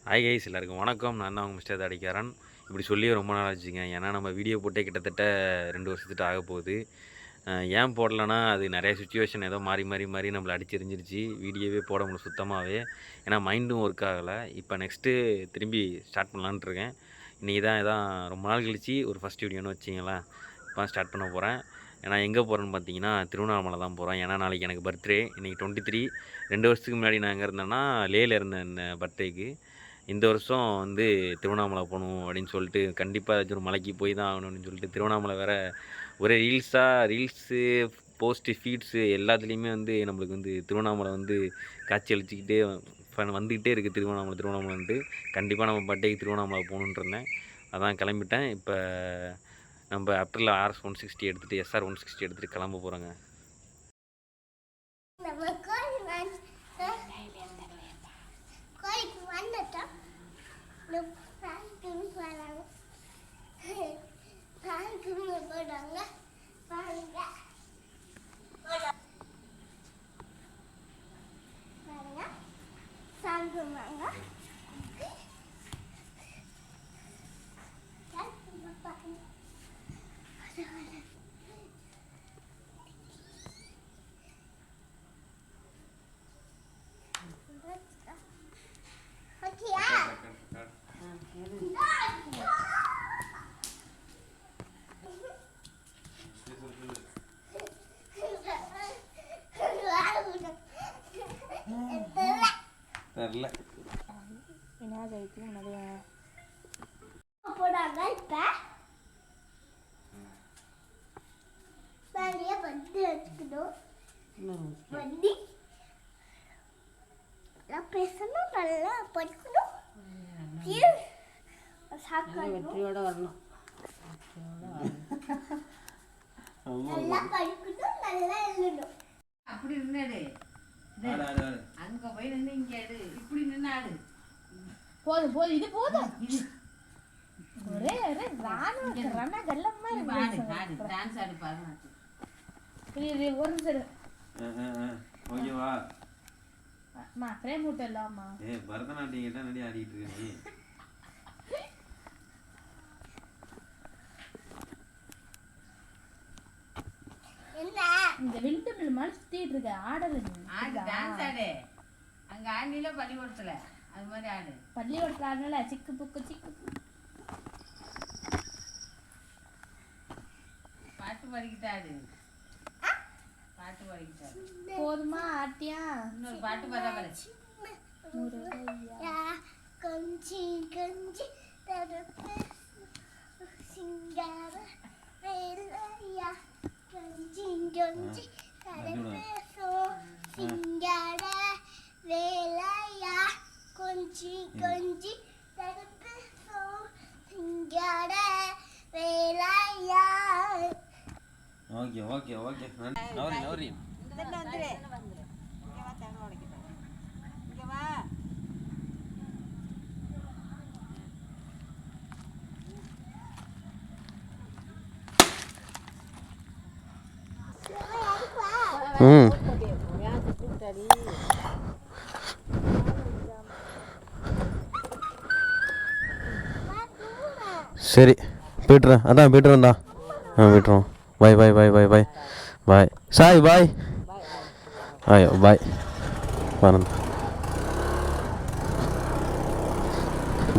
Hi guys, எல்லாருக்கும் வணக்கம். நான் தான் உங்கள் மிஸ்டர் தாடிக்காரன். இப்படி சொல்லியே ரொம்ப நாள் ஆச்சுங்க. ஏன்னா நம்ம வீடியோ போட்டே கிட்டத்தட்ட 2 வருஷத்துக்கு ஆக போகுது. ஏன் போடலன்னா, அது நிறைய சுச்சுவேஷன் ஏதோ மாறி மாறி மாறி நம்மளை அடிச்செறிஞ்சிருச்சு. வீடியோவே போட முடியல சுத்தமாகவே. ஏன்னா மைண்டும் ஒர்க் ஆகலை. இப்போ நெக்ஸ்ட்டு திரும்பி ஸ்டார்ட் பண்ணலான்ட்டு இருக்கேன். இன்றைக்கி தான் ரொம்ப நாள் கழிச்சு ஒரு ஃபஸ்ட் வீடியோன்னு வச்சிங்களேன். இப்போ ஸ்டார்ட் பண்ண போகிறேன். ஏன்னா எங்கே போகிறேன்னு பார்த்தீங்கன்னா, திருவண்ணாமலை தான் போகிறேன். ஏன்னா நாளைக்கு எனக்கு பர்த்டே. இன்றைக்கி 23. 2 வருஷத்துக்கு முன்னாடி நான் எங்கே இருந்தேன்னா லேயில் இருந்தேன் பர்த்டேக்கு. இந்த வருஷம் திருவண்ணாமலை போகணும் அப்படின்னு சொல்லிட்டு, கண்டிப்பாக ஏதாச்சும் ஒரு மலைக்கு போய் தான் ஆகணும் அப்படின்னு சொல்லிட்டு, திருவண்ணாமலை வேறு ஒரே ரீல்ஸு போஸ்ட்டு ஃபீட்ஸு எல்லாத்துலேயுமே நம்மளுக்கு திருவண்ணாமலை காட்சி அளிச்சிக்கிட்டே வந்துக்கிட்டே இருக்குது. திருவண்ணாமலை கண்டிப்பாக நம்ம பர்த்டேக்கு திருவண்ணாமலை போகணுன்னு இருந்தேன். அதான் கிளம்பிட்டேன். இப்போ நம்ம ஆப்டரில் RS 160 எடுத்துகிட்டு SR 160 எடுத்துகிட்டு கிளம்ப போகிறோங்க. தெரில போடாங்க. இப்போ நிறைய வந்து வச்சுக்கணும். வண்டி பேசணும், நல்லா படிக்கணும், வெற்றியோட வரணும். நல்லா படிக்கணும், நல்லா எழுதணும். அப்படி இருந்தாடு அங்க போய் நின்று இங்க ஆடு, இப்படி நின்று ஆடு. போதும் போதும், இது போதும். இது ஒரே ஒரே ராணா கல்லம்மா ஆடு டான்ஸ் ஆடு பாருங்க. இது ஒரு நிமிஷம். ஓகேவா அம்மா? ஃப்ரேம் விட்டலாமா? பரதநாட்டியம் கேட்டா நடி ஆடிட்டு இருக்க நீ. இந்த விண்டு மில் மாதிரி சுத்திட்டு இருக்க. ஆடல நீ ஆடு, டான்ஸ் ஆடு. அங்க ஆடில பள்ளிக்கூடத்துல அது மாதிரி ஆடு. பள்ளிக்கூடத்துல ஆடல சிக்கு புக்கு சிக்கு பாட்டு பாடிக்கிட்டாடு. பாட்டு பாடிக்கிட்டாடு. போதுமா ஆட்டியா? இன்னொரு பாட்டு பாட பாரு. கொஞ்சி கொஞ்சி தரப்பு சிங்கார வேலையா கொஞ்சி கொஞ்சி தரப்பு சிங்கார வேலையா கொஞ்சி கொஞ்சி தரப்பு சிங்கார வேலையா. Okay okay okay. நவரி நவரி இதெல்லாம் வந்துரு. இங்க வா, தேங்க உடைக்கிட்டோம். இங்க வா. சரி போய்ட்டுறேன். அதான் போய்ட்டுறேன்டா. போய்ட்டுறோம். பாய் பாய் பாய் பாய் பாய் பாய் சாய் பாய். ஐயோ பாய். வரேன்.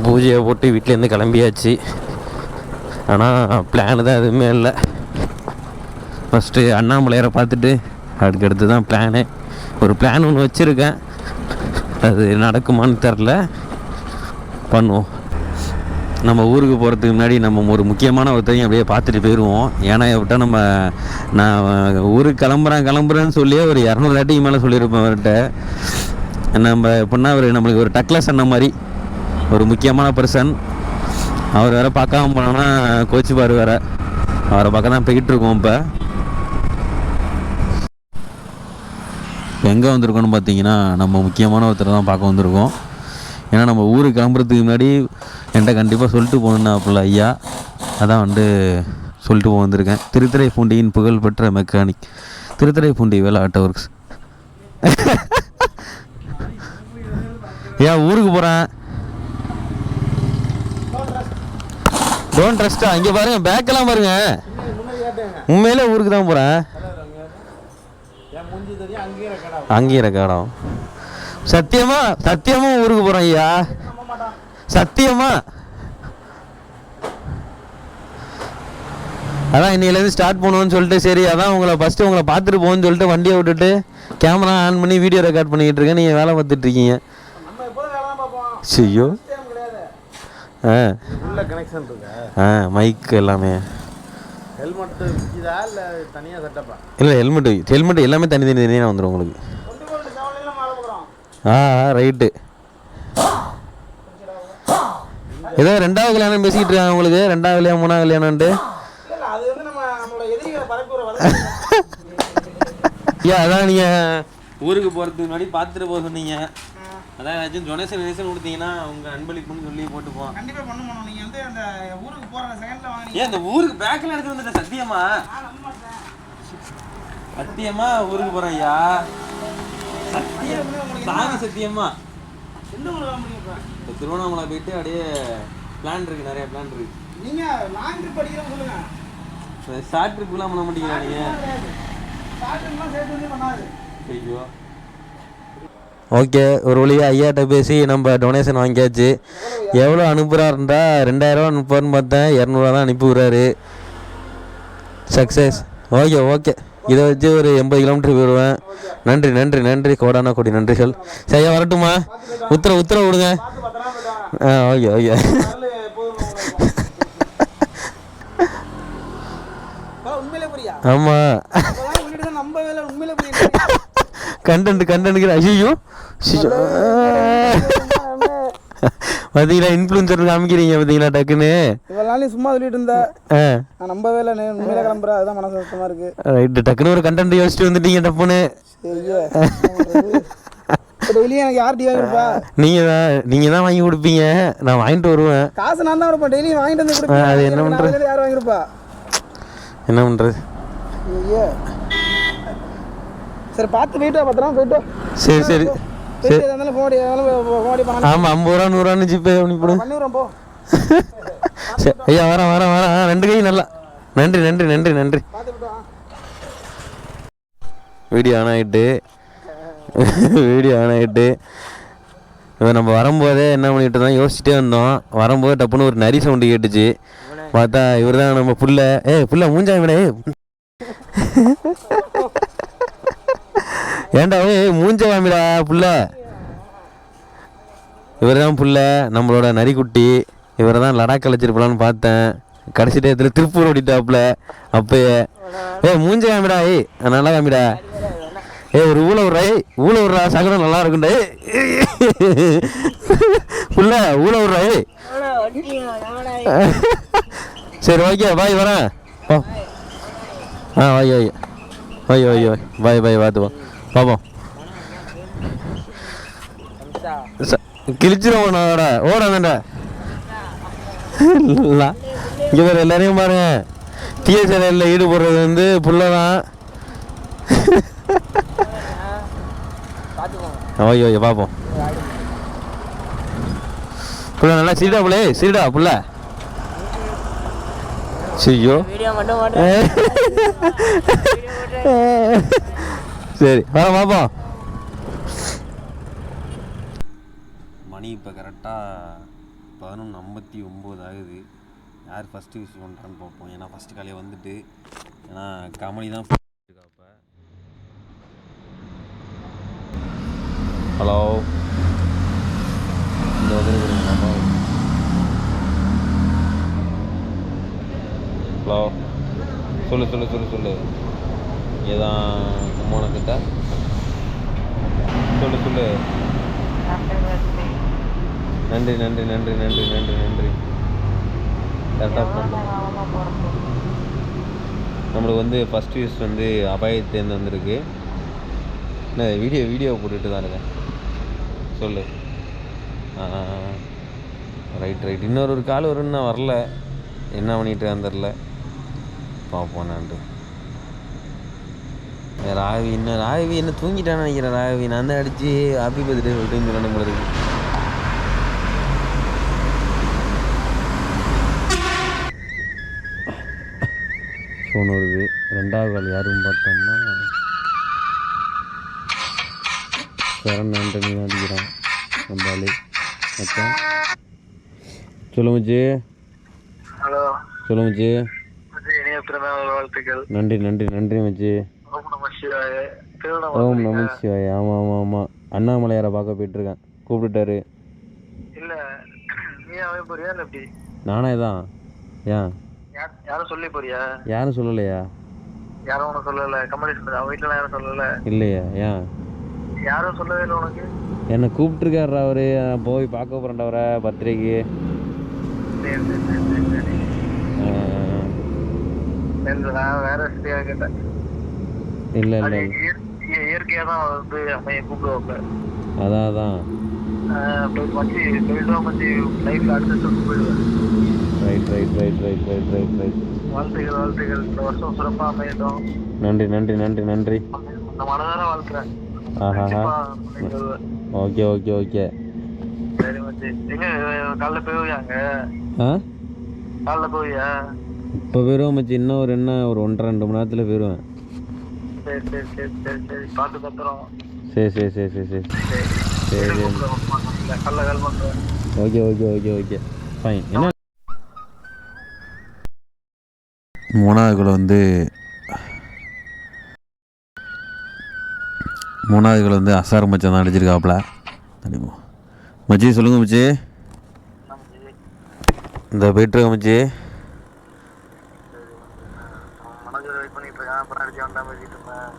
பூஜையை போட்டு வீட்டிலேருந்து கிளம்பியாச்சு. ஆனால் பிளான் தான் எதுவுமே இல்லை. ஃபஸ்ட்டு அண்ணாமலையாரை பார்த்துட்டு அதுக்கடுத்து தான் பிளானு. ஒரு பிளான் ஒன்று வச்சுருக்கேன். அது நடக்குமான்னு தெரில. பண்ணுவோம். நம்ம ஊருக்கு போகிறதுக்கு முன்னாடி நம்ம ஒரு முக்கியமான ஒருத்தரையும் அப்படியே பார்த்துட்டு போயிடுவோம். ஏன்னா விட்டால் நான் ஊருக்கு கிளம்புறேன்னு சொல்லியே ஒரு 200 வாட்டிக்கு மேலே சொல்லியிருப்பேன் அவர்கிட்ட. நம்ம எப்படின்னா நம்மளுக்கு ஒரு டக்லஸ் அண்ணன் மாதிரி ஒரு முக்கியமான பர்சன். அவர் வேறு பார்க்காம போனோன்னா கோச்சிப்பார் வேறு. அவரை பார்க்க தான் போய்கிட்டுருக்கோம். இப்போ எங்கே வந்திருக்கோன்னு பார்த்தீங்கன்னா, நம்ம முக்கியமான ஒருத்தரை தான் பார்க்க வந்திருக்கோம். ஏன்னா நம்ம ஊருக்கு கிளம்புறதுக்கு முன்னாடி என்கிட்ட கண்டிப்பாக சொல்லிட்டு போகணுன்னா அப்போல ஐயா. அதான் சொல்லிட்டு போக வந்திருக்கேன். திருத்துறைப்பூண்டியின் புகழ்பெற்ற மெக்கானிக் திருத்துறைப்பூண்டி வேலை ஆட்டோ ஒர்க்ஸ். ஏன் ஊருக்கு போகிறேன்? டோன்ட் ட்ரஸ்டா. இங்கே பாருங்க, பேக்கெல்லாம் பாருங்க. உண்மையிலே ஊருக்கு தான் போகிறேன். அங்கேயும் ரெக்கார்டம். சத்தியமா சத்தியமா ஊருக்கு போகிறோம் ஐயா, சத்தியமா. அதான் இன்னையிலேருந்து ஸ்டார்ட் பண்ணுவோன்னு சொல்லிட்டு, சரி அதான் ஃபஸ்ட்டு உங்களை பார்த்துட்டு போகணுன்னு சொல்லிட்டு வண்டியை விட்டுட்டு கேமரா ஆன் பண்ணி வீடியோ ரெக்கார்ட் பண்ணிக்கிட்டு இருக்கேன். நீங்கள் வேலை பார்த்துட்ருக்கீங்க. ஐயோ. மைக் எல்லாமே. இல்லை ஹெல்மெட் எல்லாமே தனியாக வந்துடும் உங்களுக்கு. ரைட்டு. ஏதோ 2வது கல்யாணம் பேசிக்கிட்டு இருக்காங்க உங்களுக்கு. 2வது கல்யாணம் 3வது கல்யாணம்ட்டு. அதான் நீங்கள் ஊருக்கு போகிறதுக்கு முன்னாடி பார்த்துட்டு போக சொன்னீங்க. அதான் ஏதாச்சும் டொனேஷன் கொடுத்தீங்கன்னா உங்கள் அன்பளிப்புன்னு சொல்லி போட்டுப்போம். கண்டிப்பாக பண்ணுவோம். நீங்கள் வந்து அந்த ஊருக்கு போகிற செகண்டில் வாங்க. ஏன் இந்த ஊருக்கு பேக்கில் எடுத்து வந்துட்டேன். சத்தியமா ஊருக்கு போகிறேன் ஐயா. சத்தியமா திருவண்ணாமலை போயிட்டு அப்படியே பிளான் இருக்குது, நிறைய பிளான் இருக்குது. நீங்கள் லாங் ட்ரிப் படிக்கிறோம் சொல்லுங்கள். ஷார்ட் ட்ரிப்லாம் பண்ண மாட்டீங்களா நீங்கள்? ஐயோ. ஓகே, ஒரு வழியாக ஐயாட்ட பேசி நம்ம டொனேஷன் வாங்கியாச்சு. எவ்வளோ அனுப்புகிறாருன்றா 2000 அனுப்புவார்னு பார்த்தேன். 200 தான் அனுப்பிவிடுறாரு. சக்ஸஸ். ஓகே, இதை வச்சு ஒரு 80 கிலோமீட்டர் போயிடுவேன். நன்றி கோடான கோடி நன்றிகள். சரியா வரட்டுமா? உத்தரவு விடுங்க. ஓகே. ஆமாம், கண்டென்ட். ஐயோ பார்த்தீங்களா, இன்ஃப்ளூயன்சர் காமிக்கிறீங்க பார்த்தீங்களா டக்குன்னு. இவ்வளோ சும்மா சொல்லிட்டு இருந்தேன், நான் நம்பவே இல்லை. உண்மையில கிளம்புறேன், அதுதான் மனசு கஷ்டமாக இருக்கு. ரைட்டு, டக்குன்னு ஒரு கண்டென்ட் யோசிச்சுட்டு வந்துட்டீங்க டப்புன்னு. டெய்லியும் எனக்கு யார் டீ வாங்கி கொடுப்பா? நீங்கள் தான் வாங்கி கொடுப்பீங்க. நான் வாங்கிட்டு வருவேன். காசு நான் தான் கொடுப்பேன். டெய்லியும் வாங்கிட்டு வந்து கொடுப்பேன். அது என்ன பண்ணுறது? யார் வாங்கி கொடுப்பா? என்ன பண்ணுறது? சரி, பார்த்து போயிட்டு பத்திரம். சரி. ஆமாம், 50 ரூபா 100 ரூபான்னு ஜிபே பண்ணிவிடுங்க. ஐயா வரேன். 2 கை நல்லா. நன்றி. வீடியோ ஆன் ஆகிட்டு இப்போ நம்ம வரும்போதே என்ன பண்ணிட்டு தான் யோசிச்சுட்டே வந்தோம். வரும்போது டப்புன்னு ஒரு நரி சவுண்டு கேட்டுச்சு. பார்த்தா இவர் தான் நம்ம புள்ள மூஞ்சா விட. ஏண்டா மூஞ்ச வாமிடா புள்ள. இவர் தான் புள்ள, நம்மளோட நரிக்குட்டி. இவரை தான் லடாக் அழைச்சிருப்பலான்னு பார்த்தேன். கடைசி டயத்தில் திருப்பூர் ஓடிட்டாப்புல. அப்பயே மூஞ்ச வாமிடா. நல்லா வாமிடா. ஒரு ஊழ விட்றா சகடம் நல்லா இருக்குண்டா. புள்ள ஊழ விட்றா. சரி, ஓகே, பாய், வரேன். பாய் பார்த்துப்போம். பார்ப்போம். கிழிச்சிடும் ஓடாண்டா. இங்கே வேறு எல்லாரையும் பாருங்க. தீய செயலில் ஈடுபடுறது வந்து புள்ளதான். பார்ப்போம். புள்ள நல்லா சிரிடா புள்ள. ஐயோ, சரி பார்ப்போம். மணி இப்போ கரெக்டாக 11:59 ஆகுது. யார் ஃபஸ்ட்டு விஷ் பண்ணுறான்னு பார்ப்போம். ஏன்னா ஃபஸ்ட்டு காலையை வந்துட்டு, ஏன்னா காமெடி தான். ஹலோ, இந்த வந்துருக்குறீங்களா? ஹலோ, சொல்லு. ஏதான் உனக்கிட்ட சொல்லு. நன்றி. கரெக்டாக நம்மளுக்கு வந்து ஃபஸ்ட் யூஸ் வந்து அபாயத்தேர்ந்து வந்திருக்கு. என்ன வீடியோ போட்டுட்டு தான் இருக்கேன். சொல்லு. ரைட். இன்னொரு கால் வரும்னு நான் வரல. என்ன பண்ணிட்டு வந்துடல. பார்ப்போம். நன்றி. ராகவி என்ன தூங்கிட்டான்னு நினைக்கிறேன். ராகவி நான் தான் அடித்து ஹாப்பி பர்த்டே சொல்லிட்டு சொல்லணும் உங்களுக்கு. ஃபோன் வருது. ரெண்டாவது கால் யாருன்னு பார்த்தோம்னா சரண் ஆண்டனி தான் அடிக்கிறான் நம்ம ஆளு. மச்சான் சொல்ல மச்சி. ஹலோ சொல்ல மச்சி. இனிய பிறந்தநாள் வாழ்த்துக்கள். நன்றி நன்றி நன்றி மச்சி. ஓம் நம சிவாய. ஓம் நம சிவாய. ஆமாம் ஆமாம் ஆமாம். அண்ணாமலையாரை பார்க்க போயிட்டுருக்கேன், கூப்பிட்டுட்டாரு. இல்ல நீ அவன் போறியா இல்லை எப்படி? நானே தான். ஏன் யாரும் சொல்லி போறியா? யாரும் சொல்லலையா? யாரும் உனக்கு சொல்லலை? கமலேஷ் அவன் வீட்டில் யாரும் சொல்லலை இல்லையா? ஏன் யாரும் சொல்லவே இல்லை உனக்கு? என்னை கூப்பிட்டுருக்காரு அவரு. நான் போய் பார்க்க போகிறேன்டா அவரை பர்த்டேக்கு. சரி சரி சரி சரி சரி. நான் வேற சரியாக கேட்டேன். இல்லை இல்லை இயற்கையாக தான் வந்து அம்மையை கூப்பிடுவாங்க. அதான் அதான். மச்சி போயிட்டு மச்சி லைஃப்ல அடுத்த போயிடுவேன். Right right right right right right right. வாழ்த்துக்கள் வாழ்த்துக்கள். இந்த வருஷம் சிறப்பாக அமையட்டும். நன்றி நன்றி நன்றி நன்றி. நான் மனதார வாழ்த்துறேன். ஆஹா. Okay okay okay. சரி மச்சி. எங்க காலைல போய்யாங்க? ஆ காலைல போவியா? இப்போ போயிடுவோம் மச்சி. இன்னும் ஒரு 1.5-2 மணி நேரத்தில் போயிடுவேன். சரி சரி சரி சரி சரி. பார்த்து பத்திரம். சரி சரி சரி சரி சரி சரி சரி. காலைல கால் பண்ணுறேன். Okay okay okay okay fine. என்ன மூணாவதுக்குள்ள வந்து அசார் மச்சான் தான் அடிச்சிருக்காப்புல. மச்சி சொல்லுங்கள் மச்சி. இந்த போயிட்டுருக்க மச்சி. மனோஜர் வெயிட் பண்ணிட்டு இருக்கேன். அப்புறம் அடிச்சு வந்தால் பேசிட்டு இருப்பேன்.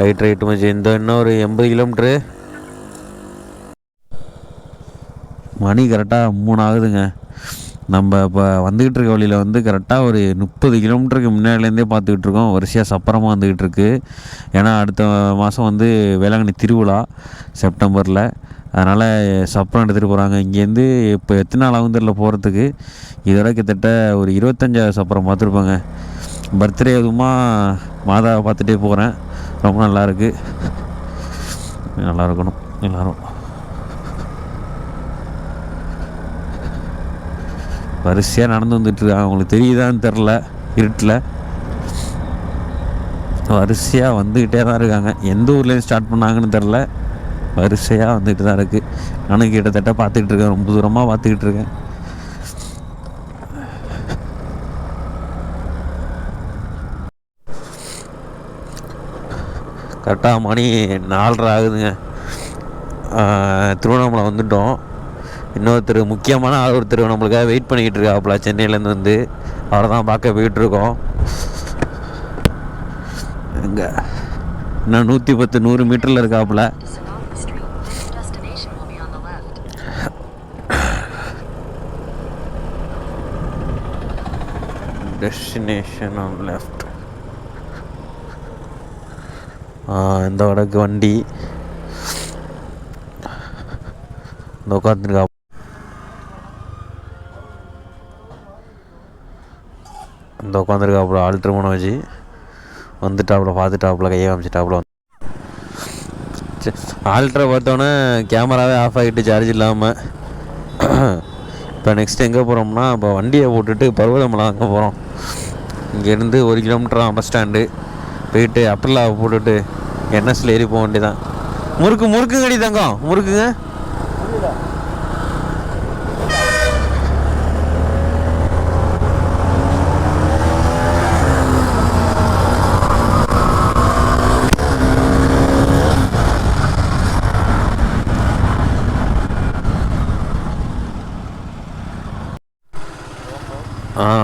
ரைட் ரைட்டு மச்சி. இன்னும் ஒரு 80 கிலோமீட்ரு. மணி கரெக்டாக 3 ஆகுதுங்க. நம்ம இப்போ வந்துக்கிட்டு இருக்க வழியில் கரெக்டாக ஒரு 30 கிலோமீட்டருக்கு முன்னாடிலேருந்தே பார்த்துக்கிட்டு இருக்கோம். வரிசையாக சப்பரமாக வந்துக்கிட்டு இருக்கு. ஏன்னா அடுத்த மாதம் வேளாங்கண்ணி திருவிழா செப்டம்பரில். அதனால் சப்பரம் எடுத்துகிட்டு போகிறாங்க. இங்கேருந்து இப்போ எத்தனை நாள் ஆகும் தெரியல போகிறதுக்கு. இதோட கிட்டத்தட்ட ஒரு 25 சப்பரம் பார்த்துருப்பாங்க. பர்த்டே எதுவுமா மாதாவை பார்த்துட்டே போகிறேன். ரொம்ப நல்லாயிருக்கு. நல்லா இருக்கணும் எல்லோரும். வரிசையாக நடந்து வந்துட்டுருக்காங்க. அவங்களுக்கு தெரியுதான்னு தெரில, இருட்டில் வரிசையாக வந்துக்கிட்டே தான் இருக்காங்க. எந்த ஊர்லேருந்து ஸ்டார்ட் பண்ணாங்கன்னு தெரில, வரிசையாக வந்துக்கிட்டு தான் இருக்குது. நானும் கிட்டத்தட்ட பார்த்துக்கிட்டு இருக்கேன், ரொம்ப தூரமாக பார்த்துக்கிட்டு இருக்கேன். கரெக்டாக மணி 4:30 ஆகுதுங்க. திருவண்ணாமலை வந்துட்டோம். இன்னொருத்தர் முக்கியமான ஆள் ஒருத்தர் நம்மளுக்காக வெயிட் பண்ணிக்கிட்டு இருக்காப்புல. சென்னையிலேருந்து அவரை தான் பார்க்க போயிட்டுருக்கோம். எங்கே இன்னும் 110-100 மீட்டரில் இருக்காப்புல. Destination on left. இந்த வடக்கு வண்டி இந்த உட்காந்துருக்கா. இந்த உட்காந்துருக்காப்புல ஆல்ட்ரு மனோஜி. வந்துட்டாப்புல, பார்த்துட்டாப்புல, கையை காமிச்சிட்டாப்புல. ஆல்ட்ரை பார்த்தோன்னே கேமராவே ஆஃப் ஆகிட்டு சார்ஜ் இல்லாமல். இப்போ நெக்ஸ்ட் எங்கே போகிறோம்னா, இப்போ வண்டியை போட்டுட்டு பருவதமலை அங்கே போகிறோம். இங்கேருந்து 1 கிலோமீட்டர் பஸ் ஸ்டாண்டு போயிட்டு அப்பர்லாவை போட்டுட்டு என்எஸ்ல ஏறி போக வேண்டியதான். முறுக்குங்கடி தங்கம், முறுக்குங்க.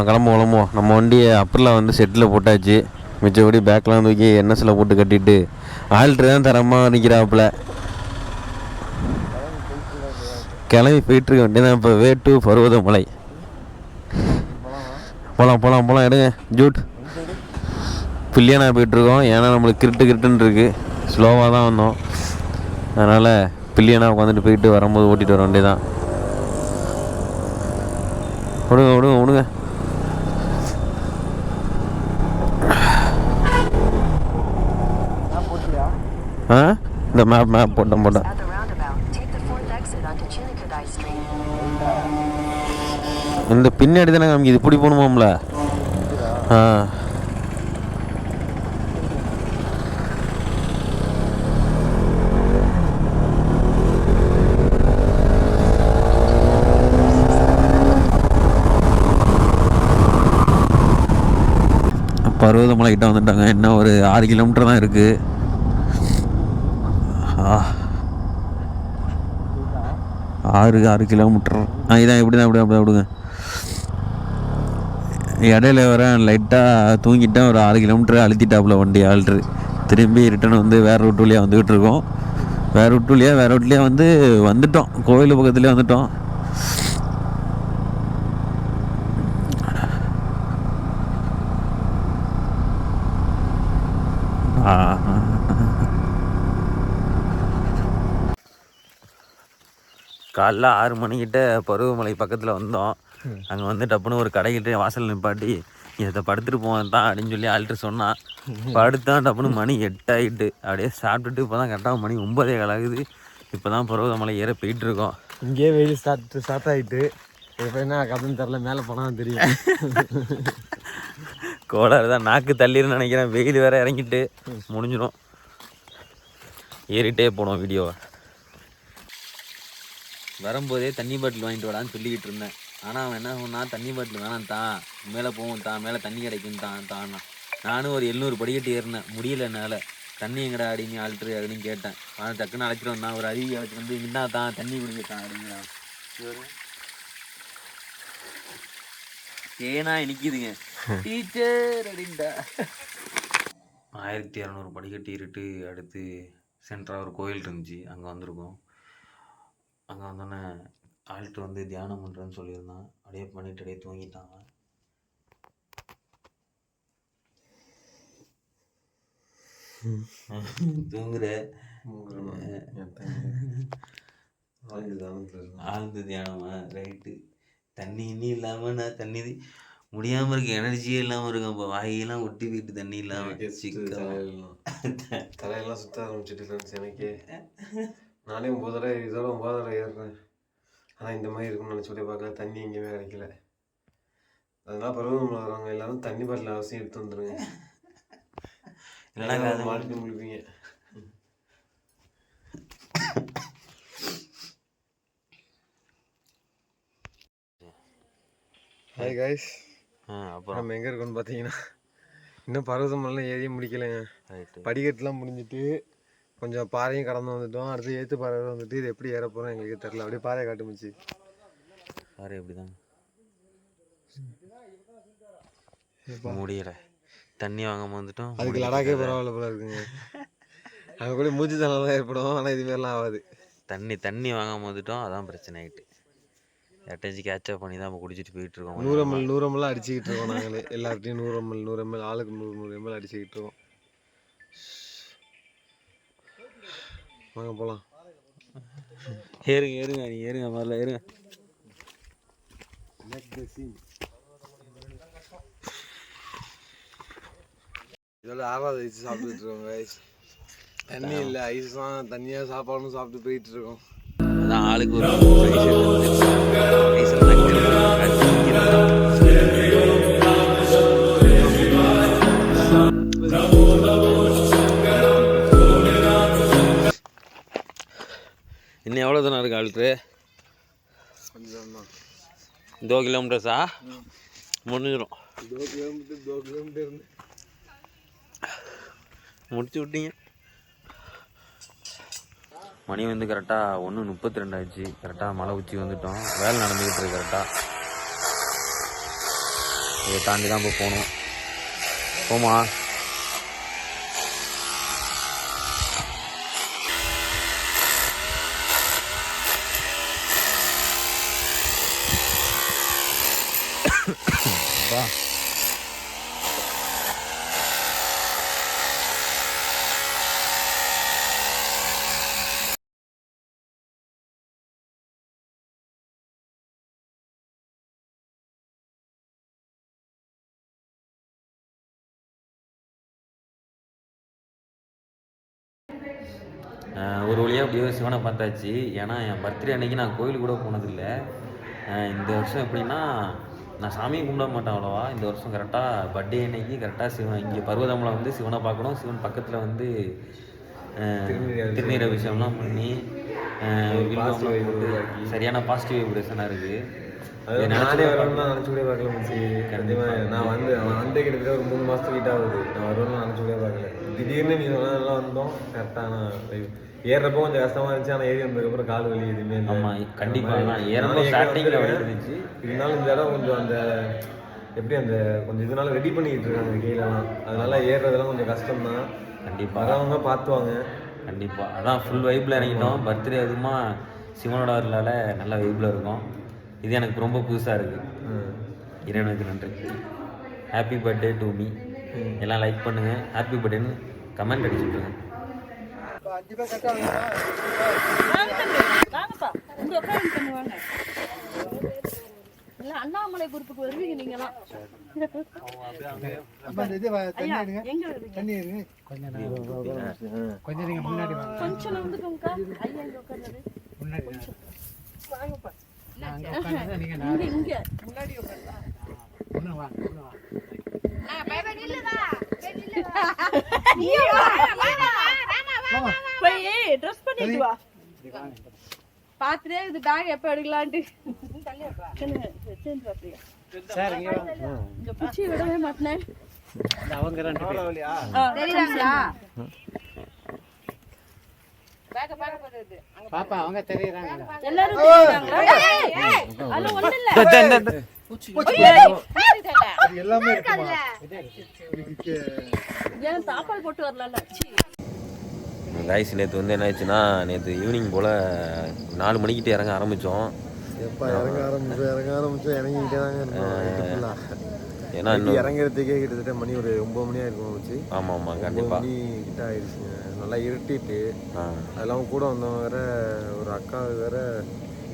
கிளம்புவோம். நம்ம வண்டியை அப்பரில் செட்டில் போட்டாச்சு. மிச்சபடி பேக்கெலாம் தூக்கி என்எஸ்ல போட்டு கட்டிட்டு ஆல்ட்ரு தான் தரமாக நிற்கிறாப்புல. கிளம்பி போயிட்டுருக்க வேண்டியதான். இப்போ வே டு பருவதமலை. போகலாம் எடுங்க ஜூட். பில்லியானா போயிட்டுருக்கோம். ஏன்னா நம்மளுக்கு கிருட்டுன்னு இருக்குது. ஸ்லோவாக தான் வந்தோம். அதனால் பில்லியானா உட்காந்துட்டு போயிட்டு வரும்போது ஓட்டிகிட்டு வர வேண்டியதான். விடுங்க. இந்த மேப் போட்டேன். இந்த பின்னாடி தானே காமிக்குது, இப்படி போகணுமாம்ல? ஆ பருவதமலை கிட்ட வந்துட்டாங்க. இன்னும் ஒரு 6 கிலோமீட்டர் தான் இருக்குது. 6 கிலோமீட்டர். இதான் இப்படி தான், இப்படி விடுங்க. இடையில வர லைட்டாக தூங்கிட்டேன். ஒரு 6 கிலோமீட்டர் அழுத்திட்டாப்புல வண்டி ஆல்ட்ரு. திரும்பி ரிட்டன் வந்து வேறு ரூட் வழியாக வந்துக்கிட்டு இருக்கோம். வேறு ரூட் வழியாக வந்து வந்துட்டோம். கோவில் பக்கத்துலேயே வந்துட்டோம். காலைல 6 மணிக்கிட்ட பருவமலை பக்கத்தில் வந்தோம். அங்கே வந்து டப்புன்னு ஒரு கடைக்கிட்ட வாசல் நிப்பாட்டி இதை படுத்துட்டு போவேன் தான் அப்படின்னு சொல்லி ஆல்ட்ரு சொன்னான். படுத்தான். டப்புன்னு மணி 8 ஆகிட்டு அப்படியே சாப்பிட்டுட்டு இப்போ தான் கரெக்டாக மணி 9 ஆகுது. இப்போ தான் பருவதமலை ஏற போயிட்டுருக்கோம். இங்கேயே வெயில் ஸ்டார்ட் ஆகிட்டு இப்போ என்ன கதைன்னு தெரில, மேலே போனால் தெரியும். கோளாறு தான், நாக்கு தள்ளிருன்னு நினைக்கிறேன். வெயில் வேறு இறங்கிட்டு முடிஞ்சிடும். ஏறிட்டே போனோம் வீடியோவை. வரும்போதே தண்ணி பாட்டில் வாங்கிட்டு வாடான்னு சொல்லிக்கிட்டு இருந்தேன். ஆனால் அவன் என்ன சொன்னா, தண்ணி பாட்டில் வேணாம் தான், மேலே போவோம் தான், மேலே தண்ணி கிடைக்கும் தான். நானும் ஒரு 700 படிக்கட்டு ஏறினேன். முடியல என்னால். தண்ணி எங்கடா அப்படின்னு ஆல்ட்ரு அப்படின்னு கேட்டேன். ஆனால் டக்குன்னு அழைச்சிட்டு வந்தான். ஒரு அருவி அழைச்சிட்டு வந்து இந்தா தான் தண்ணி குடிக்கத்தான் அப்படிங்கிறான். ஏன்னா நிற்கிதுங்க டீச்சர் அப்படின்டா. 1200 படிக்கட்டு ஏறிட்டு அடுத்து சென்ட்ராக ஒரு கோயில் இருந்துச்சு, அங்கே வந்திருக்கோம். அங்கே வந்தோடனே ஆல்ட்டு வந்து தியானம் பண்ணுறேன்னு சொல்லியிருந்தான். அப்படியே பண்ணிட்டு அப்படியே தூங்கிட்டாங்க. தூங்குற ஆழ்ந்த தியானமா? ரைட்டு. தண்ணி இன்னி இல்லாமல் நான் தண்ணி முடியாமல் இருக்கு, எனர்ஜியே இல்லாமல் இருக்கும். இப்போ வாயெல்லாம் ஒட்டி போயிட்டு தண்ணி இல்லாமல் தலையெல்லாம் சுத்த ஆரம்பிச்சிட்டு ஃப்ரெண்ட்ஸ். எனக்கு நானே 9 ஏறுறேன். ஆனால் இந்த மாதிரி இருக்கும்னு நினச்சி சொல்லி பார்க்கல. தண்ணி எங்கேயுமே கிடைக்கல. அதனால பருவதமலை வரவங்க எல்லாரும் தண்ணி பாட்டில் அவசியம் எடுத்து வந்துடுங்க. இல்லைனா மாட்டு முழுப்பீங்க. Hi guys. அப்புறம் நம்ம எங்கே இருக்கோன்னு பார்த்தீங்கன்னா, இன்னும் பருவதமலைலாம் ஏறியே முடிக்கலைங்க. படிக்கட்டுலாம் முடிஞ்சிட்டு கொஞ்சம் பாறையும் கடந்து வந்துட்டோம். அடுத்து ஏற்று பாறை வந்துட்டு இது எப்படி ஏற போகிறோம் எங்களுக்கு தெரியல. அப்படியே பாறையை காட்டுமிச்சு. பாறை எப்படி தான் முடியலை. தண்ணி வாங்காமல் வந்துட்டோம். அதுக்கு லடாக்கே பரவாயில்ல போல இருக்குங்க. அங்கே கூட மூச்சு தண்ணி தான் ஏற்படும், ஆனால் இதுமாரிலாம் ஆகாது. தண்ணி வாங்காமல் வந்துட்டோம், அதான் பிரச்சனை ஆகிட்டு. எட்டச்சு கேட்சப் பண்ணி தான் இப்போ குடிச்சிட்டு போயிட்டுருக்கோம். 100 ml அடிச்சுக்கிட்டு இருக்கோம் நாங்களே. எல்லார்ட்டையும் 100 ml ஆளுக்கு 100 ml அடிச்சுக்கிட்டு இருக்கோம். வாங்க போகலாம். ஏறுங்க நீ ஏறுங்க, முதல்ல ஏறுங்க. இதோட 6வது ஐஸ் சாப்பிட்டுட்டு இருக்கோம் கைஸ். தண்ணி இல்லை, ஐஸ் தான். தண்ணியாக சாப்பாடும் சாப்பிட்டு போயிட்டு இருக்கோம். அதான் ஆளுக்கு ஒரு இன்னும் எவ்வளோ தானே இருக்கு ஆளுக்கு? 2 கிலோமீட்டர்ஸா? முடிஞ்சிடும். 2 கிலோமீட்டர் முடிச்சு விட்டீங்க. மணி வந்து கரெக்டாக 1:32 ஆச்சு. கரெக்டாக மலை உச்சி வந்துட்டோம். வேலை நடந்துக்கிட்டு இருக்கு கரெக்டாக. இதை தாண்டி தான் இப்போ போகணும். போமா வா. ஒரு வழியாக அப்படியே சிவனை பார்த்தாச்சு. ஏன்னா என் பர்த்டே அன்னைக்கு நான் கோயிலுக்கு கூட போனதில்லை. இந்த வருஷம் எப்படின்னா நான் சாமியை கும்பிட மாட்டேன் அவ்வளோவா. இந்த வருஷம் கரெக்டாக பர்த்டே அன்னைக்கு கரெக்டாக சிவன் இங்கே பர்வதமலை வந்து சிவனை பார்க்கணும். சிவன் பக்கத்தில் வந்து திருநீர் அபிஷேகம்லாம் பண்ணி சரியான பாசிட்டிவ் வைப்ரேஷனாக இருக்குது. நானே வரணும்னா நினச்சி கூட பார்க்கல மிச்சி. கண்டிப்பாக நான் வந்து கிட்டத்தட்ட ஒரு 3 மாதத்துக்கிட்ட ஆகுது. நான் வருவேன்னு நினச்சி கூட பார்க்கல. திடீர்னு நீ சொன்னதெல்லாம் வந்தோம். கரெக்டான ஏறுறப்போ கொஞ்சம் கஷ்டமாக இருந்துச்சு. ஆனால் ஏறி வந்ததுக்கப்புறம் கால் வலி எதுவுமே இல்லை. ஆமாம் கண்டிப்பாக ஏறப்போ ஸ்டார்டிங்கில் வலி இருந்துச்சு. இருந்தாலும் இந்த இடம் கொஞ்சம் அந்த எப்படி அந்த கொஞ்சம் இதனால ரெடி பண்ணிக்கிட்டு இருக்காங்க கீழெல்லாம். அதனால ஏறுறதெல்லாம் கொஞ்சம் கஷ்டம் தான். கண்டிப்பாக வரவங்க பார்த்துவாங்க. கண்டிப்பாக அதான் ஃபுல் வைப்பில் இறங்கிட்டோம். பர்த்டே அதுமா சிவனோட வரலால நல்ல வைப்பில் இருக்கும். இது எனக்கு ரொம்ப புதுசாக இருக்குது. இறைவனுக்கு நன்றி. Happy birthday to me. எல்லாம் லைக் பண்ணுங்கள். ஹாப்பி பர்த்டேன்னு கமெண்ட் அடிச்சுட்ருங்க. அண்ணாமலை பொறுப்புக்கு வருவீங்க நீங்களாம். கொஞ்சம் வந்துக்கோங்கக்கா. ஐயா இங்க உட்கார்ந்தது வாங்கப்பா. இங்க முன்னாடி உட்கார்ந்தா போய் ட்ரெஸ் பண்ணிட்டு வா. பாத்துட்டே இது பேக் எப்ப எடுக்கலான்ட்டு இங்க பிடிச்சி விடவே மாட்டேன். பாப்பா அவங்க தெரியுறாங்க. எல்லாரும் தெரியுறாங்களா? அது ஒண்ணு இல்ல. எல்லாமே இருக்குமா? ஏன் தாப்பால் போட்டு வரல? கைஸ் நேற்று வந்து என்ன ஆயிடுச்சுன்னா, நேற்று ஈவினிங் போல் 4 மணிக்கிட்ட இறங்க ஆரம்பித்தோம். எப்போ இறங்க ஆரம்பித்தோம் இறங்கிக்கிட்டே தாங்க இருந்தோம். ஏன்னா இன்னும் இறங்குறதுக்கே கிட்டத்தட்ட மணி ஒரு 9 மணி ஆயிருக்கும் வச்சு. ஆமாம் கண்டிப்பாக மணி கிட்ட ஆயிடுச்சுங்க. நல்லா இருட்டிட்டு அதெல்லாம் கூட வந்தவங்க வேற ஒரு அக்கா வேற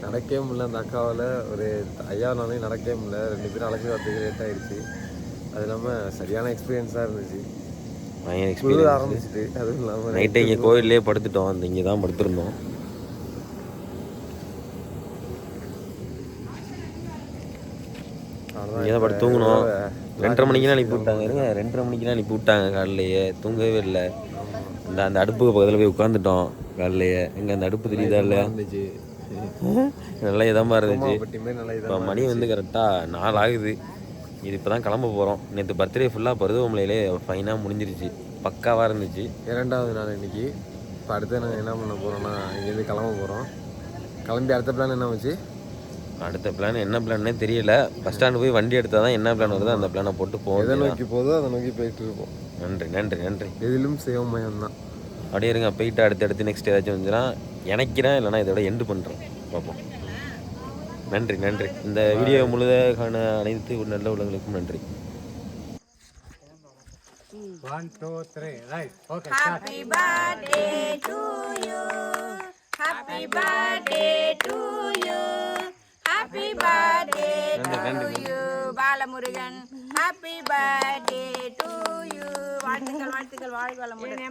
நடக்கவே முடியல. அந்த அக்காவால் ஒரு ஐயானாலையும் நடக்கவே முடியல. 2 பேரும் அழைச்சி வரதுக்கு லேட் ஆகிடுச்சு. அது இல்லாமல் சரியான எக்ஸ்பீரியன்ஸாக இருந்துச்சு. ஆரம்பிச்சிட்டு அதுவும் இல்லாமல் நைட்டை இங்கே கோயிலே படுத்துட்டோம். அந்த இங்கே தான் படுத்துருந்தோம். இங்கே தான் படுத்து தூங்கணும். 2:30 மணிக்கெலாம் அனுப்பி விட்டாங்க. இருங்க 2:30 மணிக்கெலாம் அனுப்பி விட்டாங்க. காலையிலேயே தூங்கவே இல்லை. அந்த அடுப்புக்கு பக்கத்தில் போய் உட்காந்துட்டோம். காலையிலேயே எங்கே அந்த அடுப்பு தெரியுதா இல்லையா? நல்லா இதமாக இருந்துச்சு. இப்போ மணி வந்து கரெக்டாக 4 ஆகுது. இது இப்போ தான் கிளம்ப போகிறோம். நேற்று பர்த்டே ஃபுல்லாக பருவமலையிலே ஃபைனாக முடிஞ்சிருச்சு. பக்காவாக இருந்துச்சு. 2வது நாள் இன்றைக்கி. இப்போ அடுத்து நாங்கள் என்ன பண்ண போகிறோம்னா இங்கேருந்து கிளம்ப போகிறோம். கிளம்பி அடுத்த பிளான் என்ன வச்சு? அடுத்த பிளான் என்ன பிளான்னே தெரியல. பஸ் ஸ்டாண்டு போய் வண்டி எடுத்தால் தான் என்ன பிளான் வருதோ அந்த பிளானை போட்டு போவோம். எதை நோக்கி போதோ அதை நோக்கி போயிட்டு இருப்போம். நன்றி. எதிலும் சிவமயம் தான். அப்படியே இருங்க. போயிட்டு அடுத்து நெக்ஸ்ட் ஏதாச்சும் வந்துச்சுன்னா இணைக்கிறேன், இல்லைனா இதோட எண்டு பண்ணுறேன். பார்ப்போம். நன்றி. இந்த வீடியோ முழுதாக காண அனைத்து ஒரு நல்ல உள்ளவங்களுக்கும் நன்றி. 1 2 3 right. Okay. Happy birthday to you. Happy birthday to you. Happy birthday to you. Balamurugan. Happy birthday to you. வாழ்த்துக்கள் வாழ்க வளமுடன்.